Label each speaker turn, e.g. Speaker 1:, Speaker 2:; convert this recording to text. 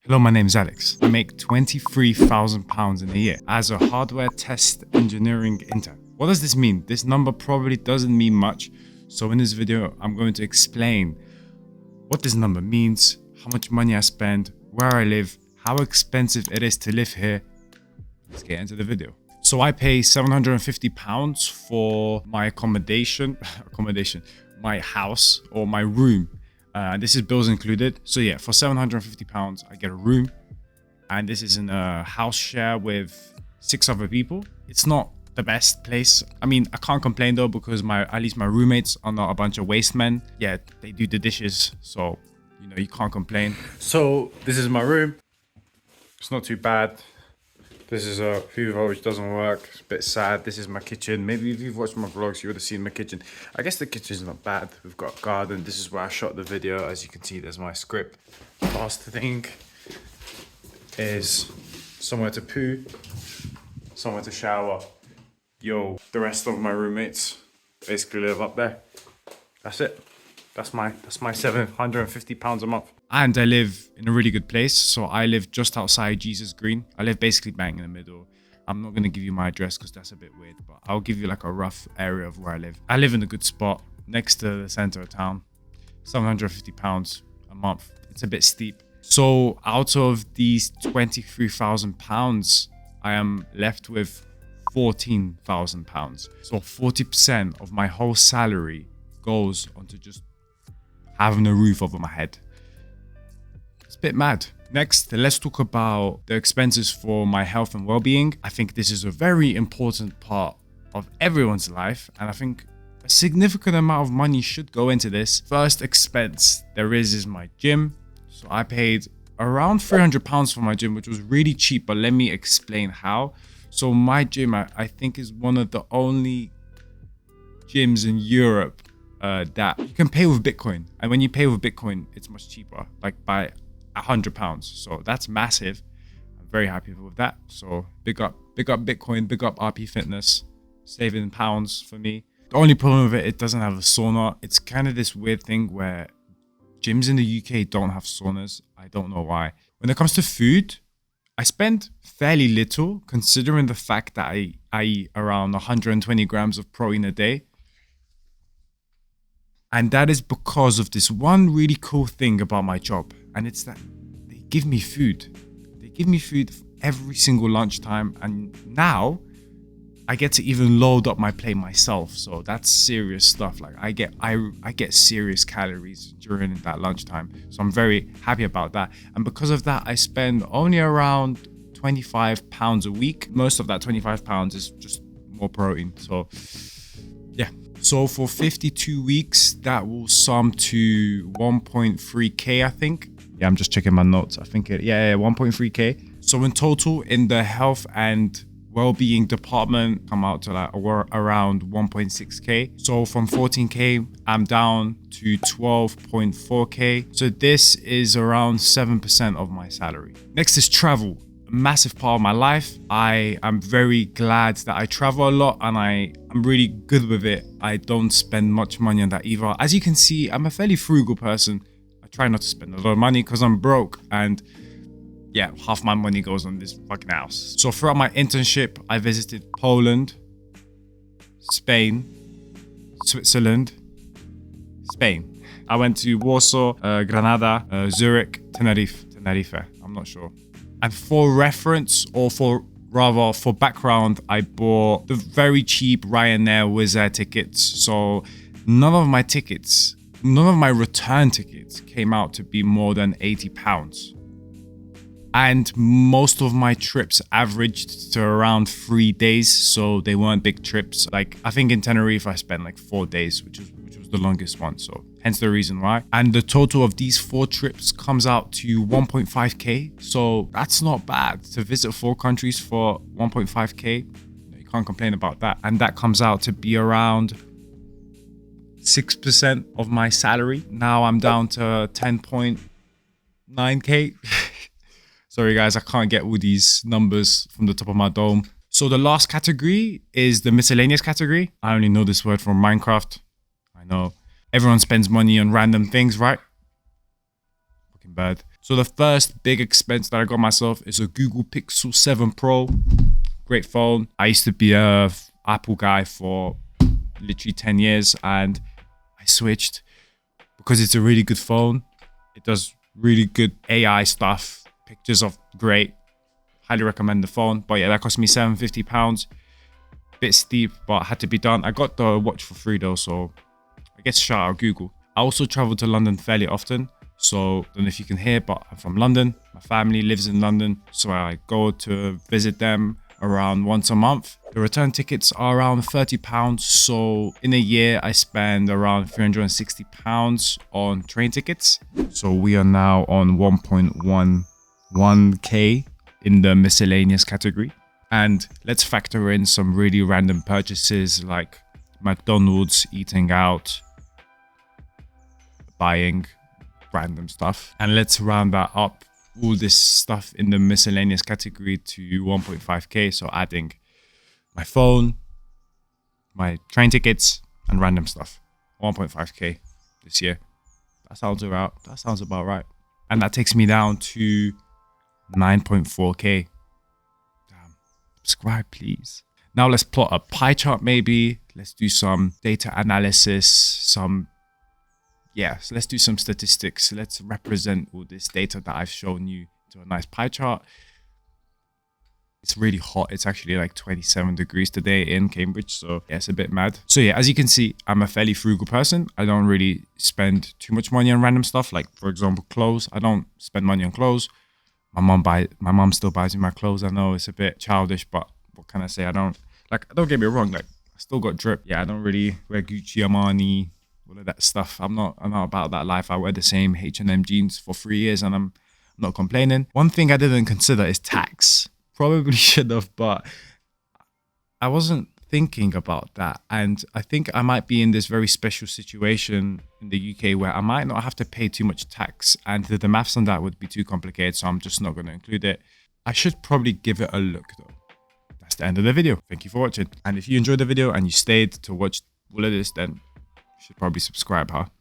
Speaker 1: Hello, my name is Alex. I make £23,000 in a year as a hardware test engineering intern. What does this mean? This number probably doesn't mean much. So in this video, I'm going to explain what this number means, how much money I spend, where I live, how expensive it is to live here. Let's get into the video. So I pay £750 for my accommodation, my house or my room. This is bills included. So yeah, for £750, I get a room, and this is in a house share with 6 other people. It's not the best place. I mean, I can't complain though, because at least my roommates are not a bunch of waste men. Yeah, they do the dishes, so you know, you can't complain. So this is my room. It's not too bad. This is a Hoover which doesn't work. It's a bit sad. This is my kitchen. Maybe if you've watched my vlogs, you would have seen my kitchen. I guess the kitchen's not bad. We've got a garden. This is where I shot the video. As you can see, there's my script. Last thing is somewhere to poo, somewhere to shower. Yo, the rest of my roommates basically live up there. That's it. That's my £750 a month. And I live in a really good place. So I live just outside Jesus Green. I live basically bang in the middle. I'm not going to give you my address because that's a bit weird, but I'll give you like a rough area of where I live. I live in a good spot next to the center of town. £750 a month. It's a bit steep. So out of these £23,000, I am left with £14,000. So 40% of my whole salary goes onto just having a roof over my head. It's a bit mad. Next, let's talk about the expenses for my health and well-being. I think this is a very important part of everyone's life, and I think a significant amount of money should go into this. First expense there is my gym. So I paid around £300 for my gym, which was really cheap, but let me explain how. So my gym, I think, is one of the only gyms in Europe that you can pay with Bitcoin. And when you pay with Bitcoin, it's much cheaper, like by £100. So that's massive. I'm very happy with that. So big up Bitcoin, big up RP Fitness, saving pounds for me. The only problem with it doesn't have a sauna. It's kind of this weird thing where gyms in the UK don't have saunas. I don't know why. When it comes to food, I spend fairly little considering the fact that I eat around 120 grams of protein a day. And that is because of this one really cool thing about my job. And it's that they give me food. They give me food every single lunchtime. And now I get to even load up my plate myself. So that's serious stuff. Like I get serious calories during that lunchtime. So I'm very happy about that. And because of that, I spend only around £25 a week. Most of that £25 is just more protein. So yeah. So for 52 weeks, that will sum to 1.3k, I think. Yeah, I'm just checking my notes. I think 1.3k. So in total, in the health and well-being department, come out to like around 1.6k. So from 14k, I'm down to 12.4k. So this is around 7% of my salary. Next is travel. A massive part of my life. I am very glad that I travel a lot, and I'm really good with it. I don't spend much money on that either. As you can see, I'm a fairly frugal person. I try not to spend a lot of money because I'm broke, and yeah, half my money goes on this fucking house. So throughout my internship, I visited Poland, Spain, Switzerland, Spain. I went to Warsaw, Granada, Zurich, Tenerife. I'm not sure. And for reference, or for background, I bought the very cheap Ryanair Wizz Air tickets. So none of my return tickets came out to be more than £80. And most of my trips averaged to around 3 days. So they weren't big trips. Like I think in Tenerife, I spent like 4 days, which was the longest one. So hence the reason why. And the total of these 4 trips comes out to 1.5k. So that's not bad to visit 4 countries for 1.5k. You can't complain about that. And that comes out to be around 6% of my salary. Now I'm down to 10.9k. Sorry guys, I can't get all these numbers from the top of my dome. So the last category is the miscellaneous category. I only know this word from Minecraft. I know everyone spends money on random things, right? Fucking bad. So the first big expense that I got myself is a Google Pixel 7 Pro. Great phone. I used to be a Apple guy for literally 10 years and I switched because it's a really good phone. It does really good AI stuff. Pictures are great. Highly recommend the phone. But yeah, that cost me £750. Bit steep, but had to be done. I got the watch for free though, so I guess shout out Google. I also travel to London fairly often. So I don't know if you can hear, but I'm from London. My family lives in London, so I go to visit them around once a month. The return tickets are around £30. So in a year, I spend around £360 on train tickets. So we are now on 1.11k in the miscellaneous category. And let's factor in some really random purchases like McDonald's, eating out, buying random stuff. And let's round that up, all this stuff in the miscellaneous category, to 1.5k. So adding my phone, my train tickets, and random stuff. 1.5k this year. That sounds about right. And that takes me down to 9.4k. Damn. Subscribe, please. Now let's plot a pie chart maybe. Let's do some data analysis, so let's do some statistics. Let's represent all this data that I've shown you to a nice pie chart. It's really hot. It's actually like 27 degrees today in Cambridge. So yeah, it's a bit mad. So yeah, as you can see, I'm a fairly frugal person. I don't really spend too much money on random stuff. Like for example, clothes. I don't spend money on clothes. My mom still buys me my clothes. I know it's a bit childish, but what can I say? Don't get me wrong. Like I still got drip. Yeah, I don't really wear Gucci, Armani, all of that stuff. I'm not about that life. I wear the same H&M jeans for 3 years and I'm not complaining. One thing I didn't consider is tax. Probably should have, but I wasn't thinking about that. And I think I might be in this very special situation in the UK where I might not have to pay too much tax, and the maths on that would be too complicated. So I'm just not going to include it. I should probably give it a look though. That's the end of the video. Thank you for watching. And if you enjoyed the video and you stayed to watch all of this, then you should probably subscribe, huh?